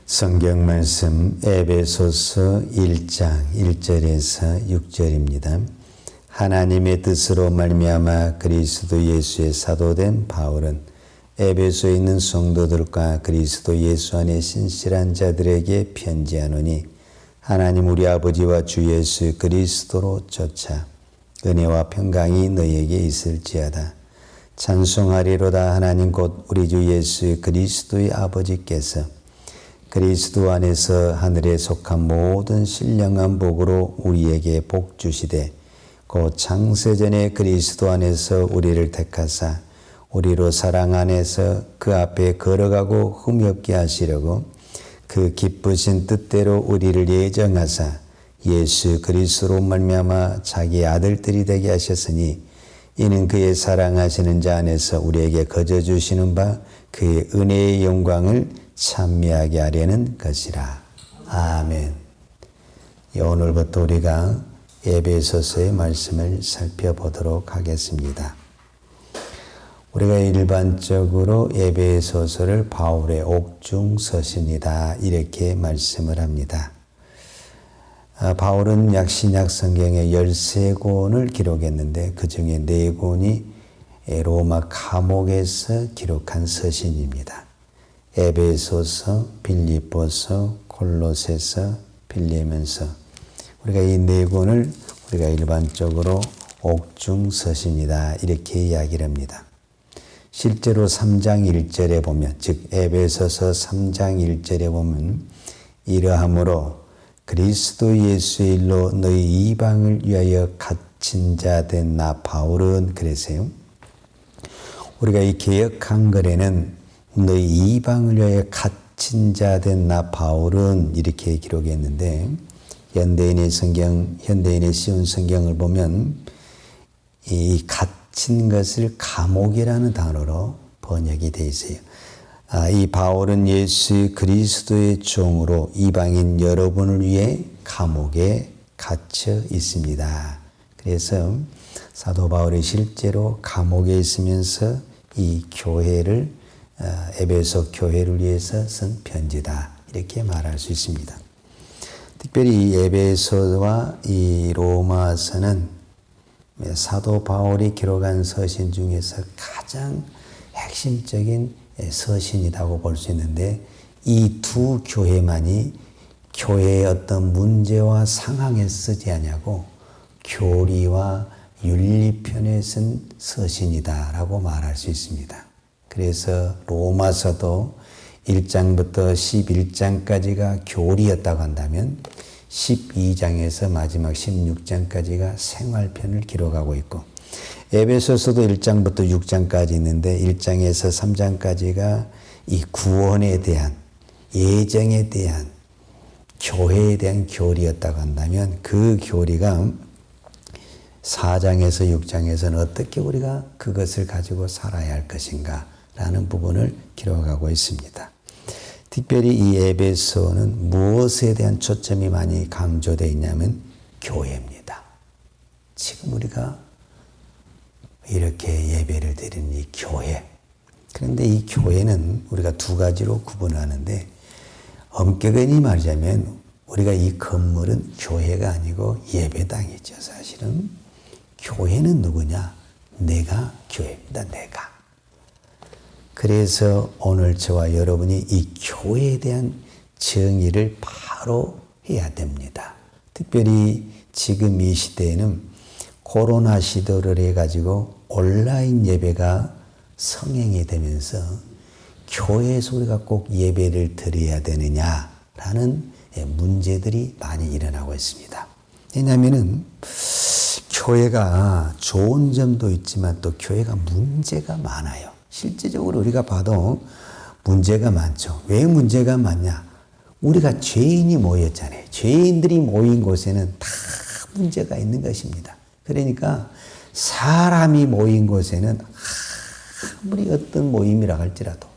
성경 말씀 에베소서 1장 1절에서 6절입니다. 하나님의 뜻으로 말미암아 그리스도 예수의 사도된 바울은 에베소에 있는 성도들과 그리스도 예수 안에 신실한 자들에게 편지하노니 하나님 우리 아버지와 주 예수 그리스도로 쫓아 은혜와 평강이 너희에게 있을지어다. 찬송하리로다. 하나님 곧 우리 주 예수 그리스도의 아버지께서 그리스도 안에서 하늘에 속한 모든 신령한 복으로 우리에게 복 주시되 곧 창세전에 그리스도 안에서 우리를 택하사 우리로 사랑 안에서 그 앞에 걸어가고 흠없게 하시려고 그 기쁘신 뜻대로 우리를 예정하사 예수 그리스도로 말미암아 자기 아들들이 되게 하셨으니 이는 그의 사랑하시는 자 안에서 우리에게 거저 주시는 바 그의 은혜의 영광을 찬미하게 하려는 것이라. 아멘. 오늘부터 우리가 에베소서의 말씀을 살펴보도록 하겠습니다. 우리가 일반적으로 에베소서를 바울의 옥중서신이다 이렇게 말씀을 합니다. 바울은 약신약 성경의 13권을 기록했는데 그 중에 4권이 로마 감옥에서 기록한 서신입니다. 에베소서, 빌립보서, 골로새서, 빌레몬서. 우리가 이 4권을 우리가 일반적으로 옥중서신이다 이렇게 이야기를 합니다. 실제로 3장 1절에 보면, 즉 에베소서 3장 1절에 보면 이러함으로 그리스도 예수의 일로 너희 이방을 위하여 갇힌 자 된 나 바울은 그랬어요. 우리가 이 개역 한글에는 너희 이방을 위하여 갇힌 자 된 나 바울은 이렇게 기록했는데 현대인의 쉬운 성경을 보면 이 갇힌 것을 감옥이라는 단어로 번역이 되어 있어요. 이 바울은 예수 그리스도의 종으로 이방인 여러분을 위해 감옥에 갇혀 있습니다. 그래서 사도 바울이 실제로 감옥에 있으면서 이 교회를 에베소 교회를 위해서 쓴 편지다 이렇게 말할 수 있습니다. 특별히 이 에베소와 이 로마서는 사도 바울이 기록한 서신 중에서 가장 핵심적인 서신이라고 볼 수 있는데 이 두 교회만이 교회의 어떤 문제와 상황에 쓰지 않냐고 교리와 윤리편에 쓴 서신이다라고 말할 수 있습니다. 그래서 로마서도 1장부터 11장까지가 교리였다고 한다면 12장에서 마지막 16장까지가 생활편을 기록하고 있고 에베소서도 1장부터 6장까지 있는데 1장에서 3장까지가 이 구원에 대한 예정에 대한 교회에 대한 교리였다고 한다면 그 교리가 4장에서 6장에서는 어떻게 우리가 그것을 가지고 살아야 할 것인가 라는 부분을 기록하고 있습니다. 특별히 이 에베소는 무엇에 대한 초점이 많이 강조되어 있냐면 교회입니다. 지금 우리가 이렇게 예배를 드리는 이 교회. 그런데 이 교회는 우리가 두 가지로 구분하는데 엄격히 말하자면 우리가 이 건물은 교회가 아니고 예배당이죠. 사실은 교회는 누구냐? 내가 교회입니다. 내가. 그래서 오늘 저와 여러분이 이 교회에 대한 정의를 바로 해야 됩니다. 특별히 지금 이 시대에는 코로나 시도를 해가지고 온라인 예배가 성행이 되면서 교회에서 우리가 꼭 예배를 드려야 되느냐라는 문제들이 많이 일어나고 있습니다. 왜냐하면은 교회가 좋은 점도 있지만 또 교회가 문제가 많아요. 실제적으로 우리가 봐도 문제가 많죠. 왜 문제가 많냐? 우리가 죄인이 모였잖아요. 죄인들이 모인 곳에는 다 문제가 있는 것입니다. 그러니까 사람이 모인 곳에는 아무리 어떤 모임이라 할지라도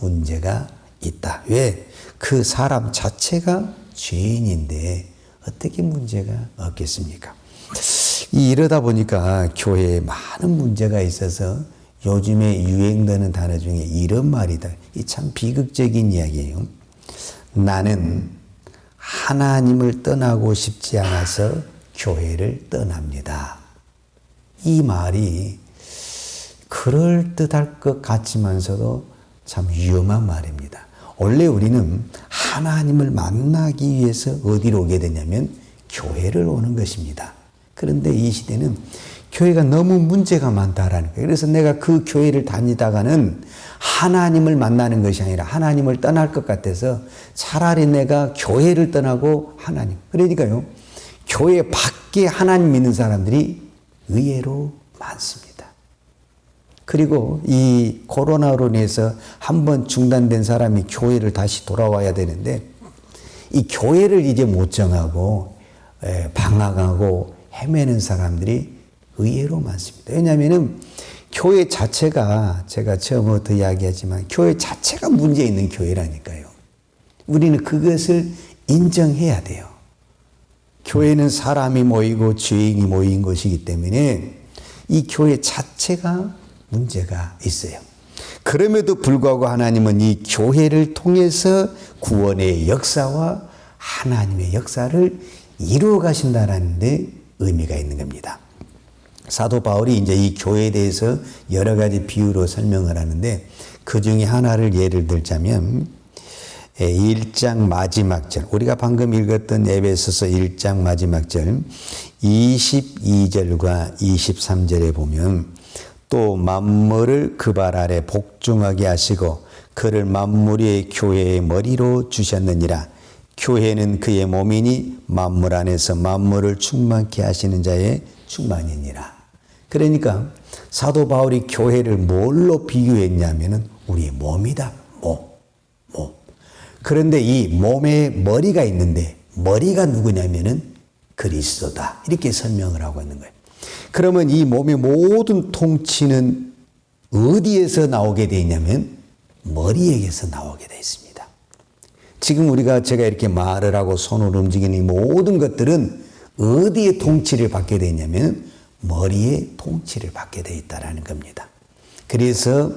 문제가 있다. 왜? 그 사람 자체가 죄인인데 어떻게 문제가 없겠습니까? 이러다 보니까 교회에 많은 문제가 있어서 요즘에 유행되는 단어 중에 이런 말이다. 이 참 비극적인 이야기예요. 나는 하나님을 떠나고 싶지 않아서 교회를 떠납니다. 이 말이 그럴듯할 것 같지만서도 참 위험한 말입니다. 원래 우리는 하나님을 만나기 위해서 어디로 오게 되냐면 교회를 오는 것입니다. 그런데 이 시대는 교회가 너무 문제가 많다라는 거예요. 그래서 내가 그 교회를 다니다가는 하나님을 만나는 것이 아니라 하나님을 떠날 것 같아서 차라리 내가 교회를 떠나고 하나님. 그러니까요, 교회 밖에 하나님 믿는 사람들이 의외로 많습니다. 그리고 이 코로나로 인해서 한번 중단된 사람이 교회를 다시 돌아와야 되는데 이 교회를 이제 못 정하고 방황하고 헤매는 사람들이 의외로 많습니다. 왜냐하면 교회 자체가 제가 처음부터 이야기하지만 교회 자체가 문제 있는 교회라니까요. 우리는 그것을 인정해야 돼요. 교회는 사람이 모이고 죄인이 모인 것이기 때문에 이 교회 자체가 문제가 있어요. 그럼에도 불구하고 하나님은 이 교회를 통해서 구원의 역사와 하나님의 역사를 이루어 가신다는 데 의미가 있는 겁니다. 사도 바울이 이제 이 교회에 대해서 여러 가지 비유로 설명을 하는데 그 중에 하나를 예를 들자면 1장 마지막 절, 우리가 방금 읽었던 에베소서 1장 마지막 절 22절과 23절에 보면 또 만물을 그 발 아래 복종하게 하시고 그를 만물 위의 교회의 머리로 주셨느니라. 교회는 그의 몸이니 만물 안에서 만물을 충만케 하시는 자의 충만이니라. 그러니까 사도 바울이 교회를 뭘로 비유했냐면은 우리의 몸이다. 몸. 그런데 이 몸에 머리가 있는데 머리가 누구냐면은 그리스도다. 이렇게 설명을 하고 있는 거예요. 그러면 이 몸의 모든 통치는 어디에서 나오게 되어 있냐면 머리에게서 나오게 되어 있습니다. 지금 제가 이렇게 말을 하고 손을 움직이는 이 모든 것들은 어디에 통치를 받게 되어 있냐면 머리에 통치를 받게 되어 있다는 겁니다. 그래서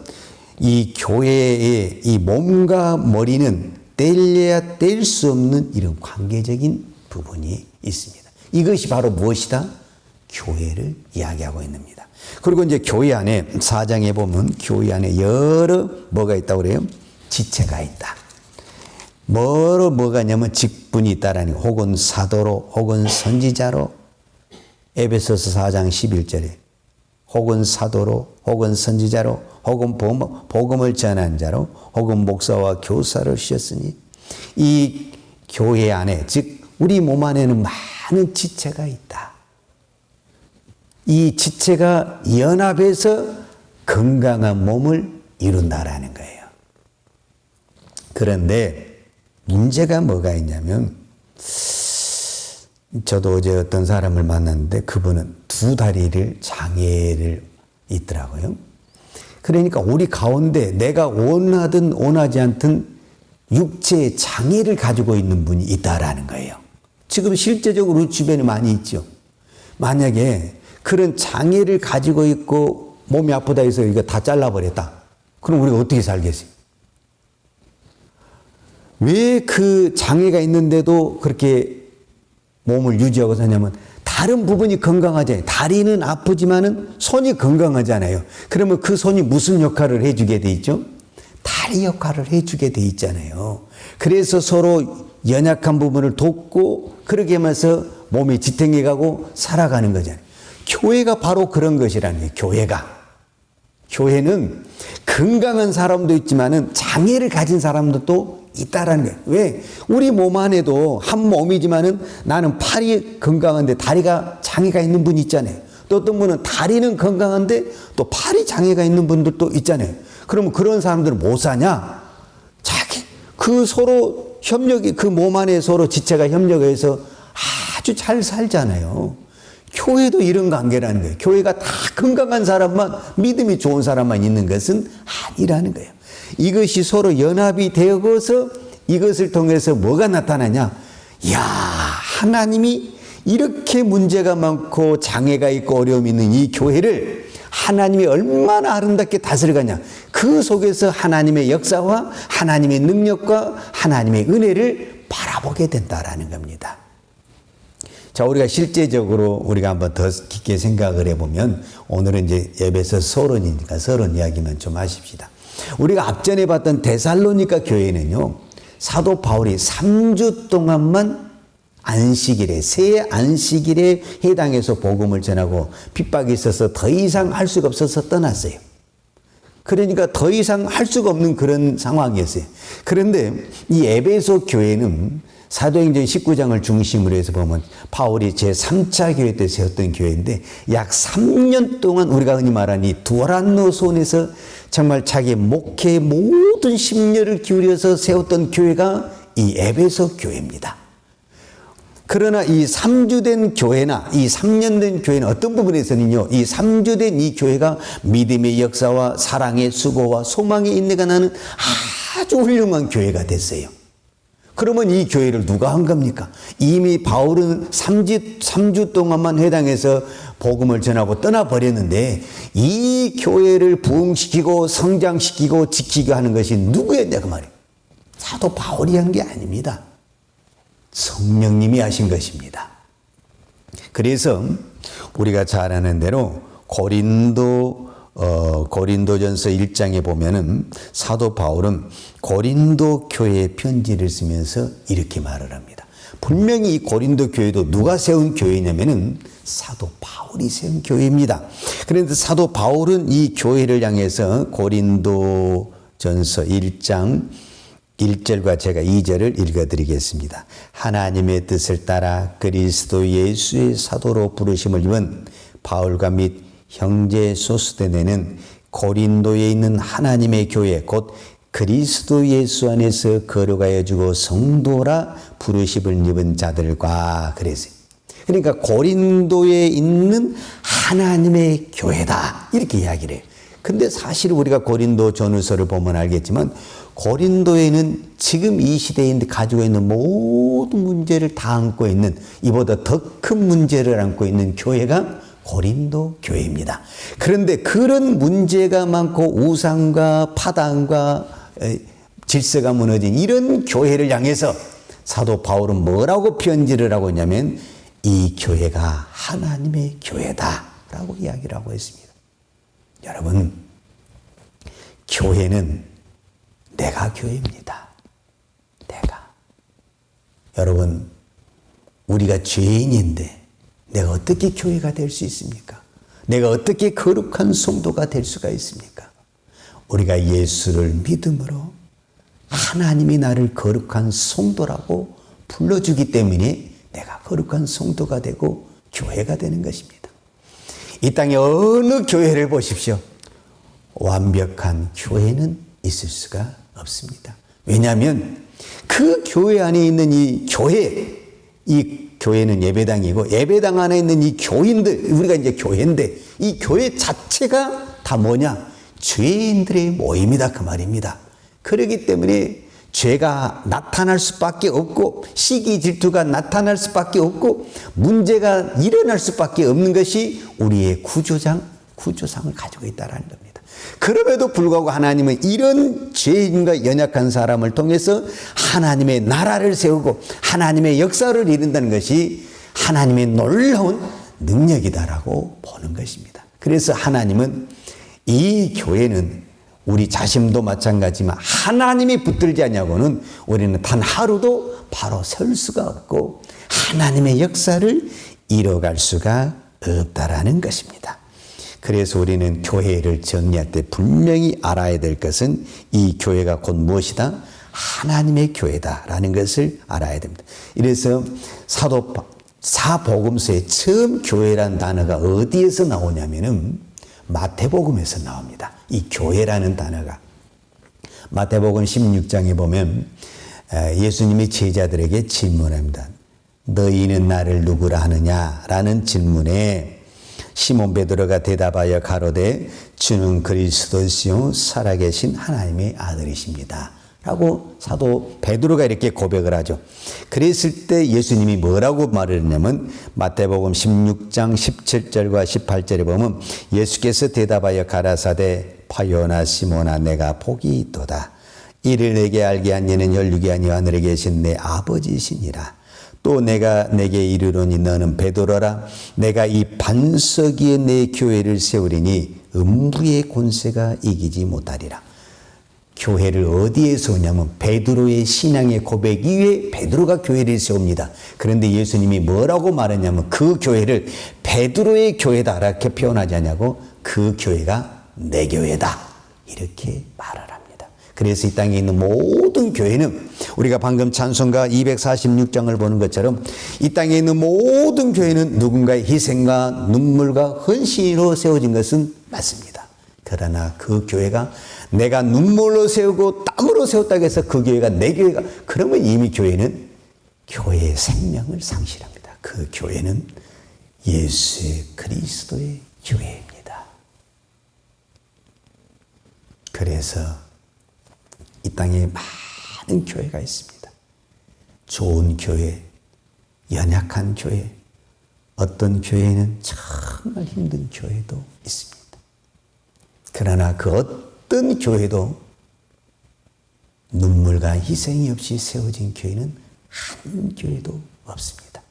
이 교회의 이 몸과 머리는 떼려야 뗄 수 없는 이런 관계적인 부분이 있습니다. 이것이 바로 무엇이다? 교회를 이야기하고 있습니다. 그리고 이제 교회 안에 4장에 보면 교회 안에 여러 뭐가 있다고 그래요? 지체가 있다. 뭐가 있냐면 직분이 있다라는 거. 혹은 사도로 혹은 선지자로 에베소서 4장 11절에 혹은 사도로 혹은 선지자로 혹은 복음을 전한 자로 혹은 목사와 교사를 씌웠으니 이 교회 안에 즉 우리 몸 안에는 많은 지체가 있다. 이 지체가 연합해서 건강한 몸을 이룬다라는 거예요. 그런데 문제가 뭐가 있냐면 저도 어제 어떤 사람을 만났는데 그분은 두 다리를 장애를 있더라고요. 그러니까 우리 가운데 내가 원하든 원하지 않든 육체의 장애를 가지고 있는 분이 있다라는 거예요. 지금 실제적으로 우리 주변에 많이 있죠. 만약에 그런 장애를 가지고 있고 몸이 아프다 해서 이거 다 잘라버렸다. 그럼 우리가 어떻게 살겠어요? 왜 그 장애가 있는데도 그렇게 몸을 유지하고 사냐면 다른 부분이 건강하잖아요. 다리는 아프지만은 손이 건강하잖아요. 그러면 그 손이 무슨 역할을 해주게 돼 있죠? 다리 역할을 해주게 돼 있잖아요. 그래서 서로 연약한 부분을 돕고 그렇게 하면서 몸이 지탱해가고 살아가는 거잖아요. 교회가 바로 그런 것이라는 거예요. 교회는 건강한 사람도 있지만은 장애를 가진 사람도 있다라는 거예요. 왜? 우리 몸 안에도 한 몸이지만은 나는 팔이 건강한데 다리가 장애가 있는 분이 있잖아요. 또 어떤 분은 다리는 건강한데 또 팔이 장애가 있는 분들도 있잖아요. 그러면 그런 사람들은 뭐 사냐? 서로 협력이, 그 몸 안에 서로 지체가 협력해서 아주 잘 살잖아요. 교회도 이런 관계라는 거예요. 교회가 다 건강한 사람만, 믿음이 좋은 사람만 있는 것은 아니라는 거예요. 이것이 서로 연합이 되어서 이것을 통해서 뭐가 나타나냐? 이야, 하나님이 이렇게 문제가 많고 장애가 있고 어려움이 있는 이 교회를 하나님이 얼마나 아름답게 다스려가냐. 그 속에서 하나님의 역사와 하나님의 능력과 하나님의 은혜를 바라보게 된다라는 겁니다. 자, 우리가 실제적으로 우리가 한번 더 깊게 생각을 해보면, 오늘은 이제 에베소 서론이니까 서론 이야기만 좀 하십시다. 우리가 앞전에 봤던 데살로니가 교회는요, 사도 바울이 3주 동안만 안식일에, 새 안식일에 해당해서 복음을 전하고 핍박이 있어서 더 이상 할 수가 없어서 떠났어요. 그러니까 더 이상 할 수가 없는 그런 상황이었어요. 그런데 이 에베소 교회는 사도행전 19장을 중심으로 해서 보면 바울이 제3차 교회 때 세웠던 교회인데, 약 3년 동안 우리가 흔히 말하는 이 두란노 손에서 정말 자기 목회의 모든 심려를 기울여서 세웠던 교회가 이 에베소 교회입니다. 그러나 이 3주 된 교회나 이 3년 된 교회는 어떤 부분에서는요, 이 3주 된 이 교회가 믿음의 역사와 사랑의 수고와 소망의 인내가 나는 아주 훌륭한 교회가 됐어요. 그러면 이 교회를 누가 한 겁니까? 이미 바울은 3주 동안만 회당에서 복음을 전하고 떠나버렸는데, 이 교회를 부흥시키고 성장시키고 지키게 하는 것이 누구였냐 그 말이에요. 사도 바울이 한 게 아닙니다. 성령님이 하신 것입니다. 그래서 우리가 잘 아는 대로 고린도전서 1장에 보면은 사도 바울은 고린도 교회에 편지를 쓰면서 이렇게 말을 합니다. 분명히 이 고린도 교회도 누가 세운 교회냐면은 사도 바울이 세운 교회입니다. 그런데 사도 바울은 이 교회를 향해서 고린도전서 1장 1절과 제가 2절을 읽어드리겠습니다. 하나님의 뜻을 따라 그리스도 예수의 사도로 부르심을 입은 바울과 및 형제 소스데네는 고린도에 있는 하나님의 교회 곧 그리스도 예수 안에서 거룩하여 주고 성도라 부르심을 입은 자들과 그랬어요. 그러니까 고린도에 있는 하나님의 교회다 이렇게 이야기를 해요. 근데 사실 우리가 고린도 전후서를 보면 알겠지만 고린도에는 지금 이 시대에 가지고 있는 모든 문제를 다 안고 있는, 이보다 더 큰 문제를 안고 있는 교회가 고린도 교회입니다. 그런데 그런 문제가 많고 우상과 파당과 질서가 무너진 이런 교회를 향해서 사도 바울은 뭐라고 편지를 하고 있냐면 이 교회가 하나님의 교회다라고 이야기를 하고 있습니다. 여러분, 교회는 내가 교회입니다. 내가. 여러분, 우리가 죄인인데 내가 어떻게 교회가 될 수 있습니까? 내가 어떻게 거룩한 성도가 될 수가 있습니까? 우리가 예수를 믿음으로 하나님이 나를 거룩한 성도라고 불러주기 때문에 내가 거룩한 성도가 되고 교회가 되는 것입니다. 이 땅에 어느 교회를 보십시오. 완벽한 교회는 있을 수가 없습니다. 왜냐하면 그 교회 안에 있는 이 교회, 이 교회는 예배당이고 예배당 안에 있는 이 교인들, 우리가 이제 교회인데 이 교회 자체가 다 뭐냐? 죄인들의 모임이다 그 말입니다. 그렇기 때문에 죄가 나타날 수밖에 없고 시기 질투가 나타날 수밖에 없고 문제가 일어날 수밖에 없는 것이 우리의 구조상을 가지고 있다는 겁니다. 그럼에도 불구하고 하나님은 이런 죄인과 연약한 사람을 통해서 하나님의 나라를 세우고 하나님의 역사를 이룬다는 것이 하나님의 놀라운 능력이다라고 보는 것입니다. 그래서 하나님은 이 교회는 우리 자신도 마찬가지지만 하나님이 붙들지 않냐고는 우리는 단 하루도 바로 설 수가 없고 하나님의 역사를 이뤄갈 수가 없다라는 것입니다. 그래서 우리는 교회를 정리할 때 분명히 알아야 될 것은 이 교회가 곧 무엇이다? 하나님의 교회다라는 것을 알아야 됩니다. 이래서 사복음서에 처음 교회란 단어가 어디에서 나오냐면은 마태복음에서 나옵니다. 이 교회라는 단어가. 마태복음 16장에 보면 예수님이 제자들에게 질문합니다. 너희는 나를 누구라 하느냐라는 질문에 시몬 베드로가 대답하여 가로되 주는 그리스도시요 살아계신 하나님의 아들이십니다. 라고 사도 베드로가 이렇게 고백을 하죠. 그랬을 때 예수님이 뭐라고 말을 했냐면 마태복음 16장 17절과 18절에 보면 예수께서 대답하여 가라사대 파요나 시몬아 내가 복이 있도다. 이를 내게 알게 한 이는 혈육이 아니요 하늘에 계신 내 아버지시니라. 또 내가 내게 이르노니 너는 베드로라. 내가 이 반석 위에 내 교회를 세우리니 음부의 권세가 이기지 못하리라. 교회를 어디에 세우냐면 베드로의 신앙의 고백 이후에 베드로가 교회를 세웁니다. 그런데 예수님이 뭐라고 말했냐면 그 교회를 베드로의 교회다 이렇게 표현하지 않냐고 그 교회가 내 교회다 이렇게 말을 합니다. 그래서 이 땅에 있는 모든 교회는 우리가 방금 찬송가 246장을 보는 것처럼 이 땅에 있는 모든 교회는 누군가의 희생과 눈물과 헌신으로 세워진 것은 맞습니다. 그러나 그 교회가 내가 눈물로 세우고 땀으로 세웠다고 해서 그 교회가 내 교회가 그러면 이미 교회는 교회의 생명을 상실합니다. 그 교회는 예수 그리스도의 교회입니다. 그래서 이 땅에 많은 교회가 있습니다. 좋은 교회, 연약한 교회, 어떤 교회는 정말 힘든 교회도 있습니다. 그러나 그 어떤 교회도 눈물과 희생이 없이 세워진 교회는 한 교회도 없습니다.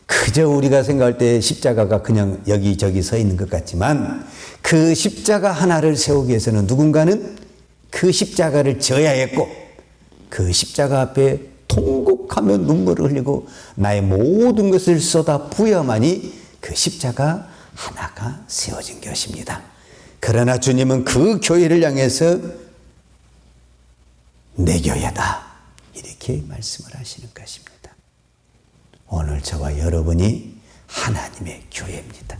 그저 우리가 생각할 때 십자가가 그냥 여기저기 서 있는 것 같지만 그 십자가 하나를 세우기 위해서는 누군가는 그 십자가를 져야 했고 그 십자가 앞에 통곡하며 눈물을 흘리고 나의 모든 것을 쏟아 부어야만이 그 십자가 하나가 세워진 것입니다. 그러나 주님은 그 교회를 향해서 내 교회다 이렇게 말씀을 하시는 것입니다. 오늘 저와 여러분이 하나님의 교회입니다.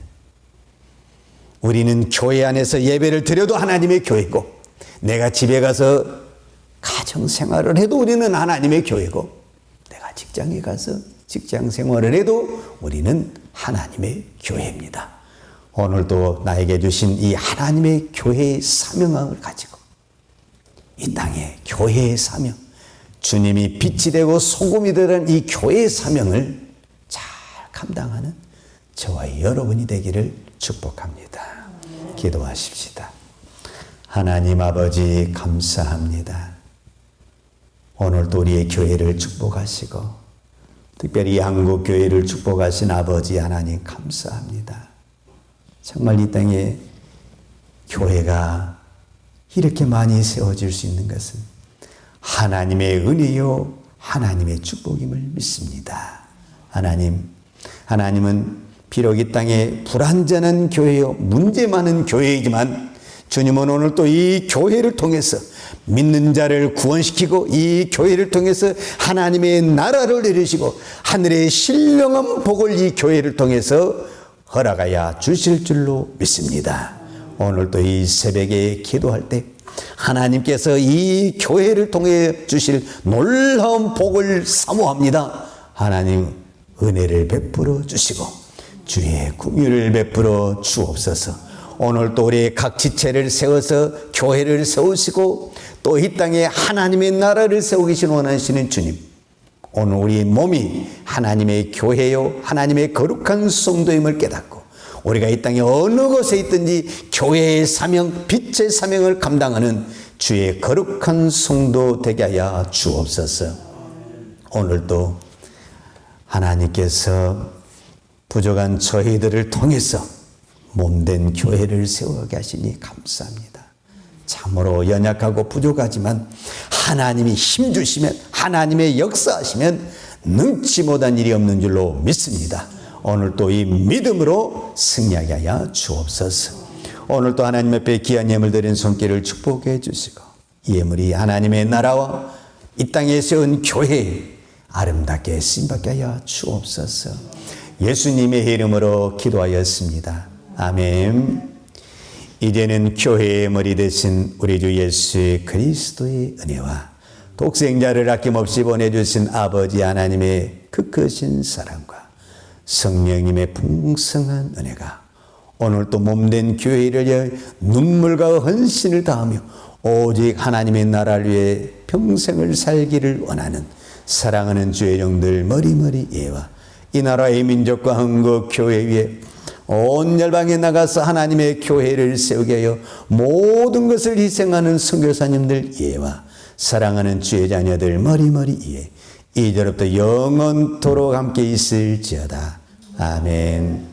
우리는 교회 안에서 예배를 드려도 하나님의 교회고 내가 집에 가서 가정 생활을 해도 우리는 하나님의 교회고 내가 직장에 가서 직장 생활을 해도 우리는 하나님의 교회입니다. 오늘도 나에게 주신 이 하나님의 교회의 사명을 가지고 이 땅에 교회의 사명, 주님이 빛이 되고 소금이 되는 이 교회의 사명을 잘 감당하는 저와 여러분이 되기를 축복합니다. 기도하십시다. 하나님 아버지 감사합니다. 오늘도 우리의 교회를 축복하시고 특별히 한국 교회를 축복하신 아버지 하나님 감사합니다. 정말 이 땅에 교회가 이렇게 많이 세워질 수 있는 것은 하나님의 은혜요 하나님의 축복임을 믿습니다. 하나님은 비록 이 땅에 불완전한 교회요 문제 많은 교회이지만 주님은 오늘 또 이 교회를 통해서 믿는 자를 구원시키고 이 교회를 통해서 하나님의 나라를 이루시고 하늘의 신령한 복을 이 교회를 통해서 허락하여 주실 줄로 믿습니다. 오늘도 이 새벽에 기도할 때 하나님께서 이 교회를 통해 주실 놀라운 복을 사모합니다. 하나님 은혜를 베풀어 주시고 주의 긍휼을 베풀어 주옵소서. 오늘도 우리 각 지체를 세워서 교회를 세우시고 또 이 땅에 하나님의 나라를 세우기 원하시는 주님, 오늘 우리 몸이 하나님의 교회요 하나님의 거룩한 성도임을 깨닫고 우리가 이 땅에 어느 곳에 있든지 교회의 사명, 빛의 사명을 감당하는 주의 거룩한 성도 되게 하여 주옵소서. 오늘도 하나님께서 부족한 저희들을 통해서 몸된 교회를 세워가게 하시니 감사합니다. 참으로 연약하고 부족하지만 하나님이 힘주시면 하나님의 역사하시면 능치 못한 일이 없는 줄로 믿습니다. 오늘 또 이 믿음으로 승리하게 하여 주옵소서. 오늘 또 하나님 앞에 귀한 예물 드린 손길을 축복해 주시고 이 예물이 하나님의 나라와 이 땅에 세운 교회에 아름답게 쓰임받게 하여 주옵소서. 예수님의 이름으로 기도하였습니다. 아멘. 이제는 교회의 머리 되신 우리 주 예수 그리스도의 은혜와 독생자를 아낌없이 보내주신 아버지 하나님의 그 크신 사랑과 성령님의 풍성한 은혜가 오늘 또 몸된 교회를 위해 눈물과 헌신을 다하며 오직 하나님의 나라를 위해 평생을 살기를 원하는 사랑하는 주의 종들 머리머리 예와 이 나라의 민족과 한국 교회 위에 온 열방에 나가서 하나님의 교회를 세우게 하여 모든 것을 희생하는 선교사님들 예와 사랑하는 주의 자녀들 머리머리 예 이제로부터 영원토록 함께 있을지어다. 아멘.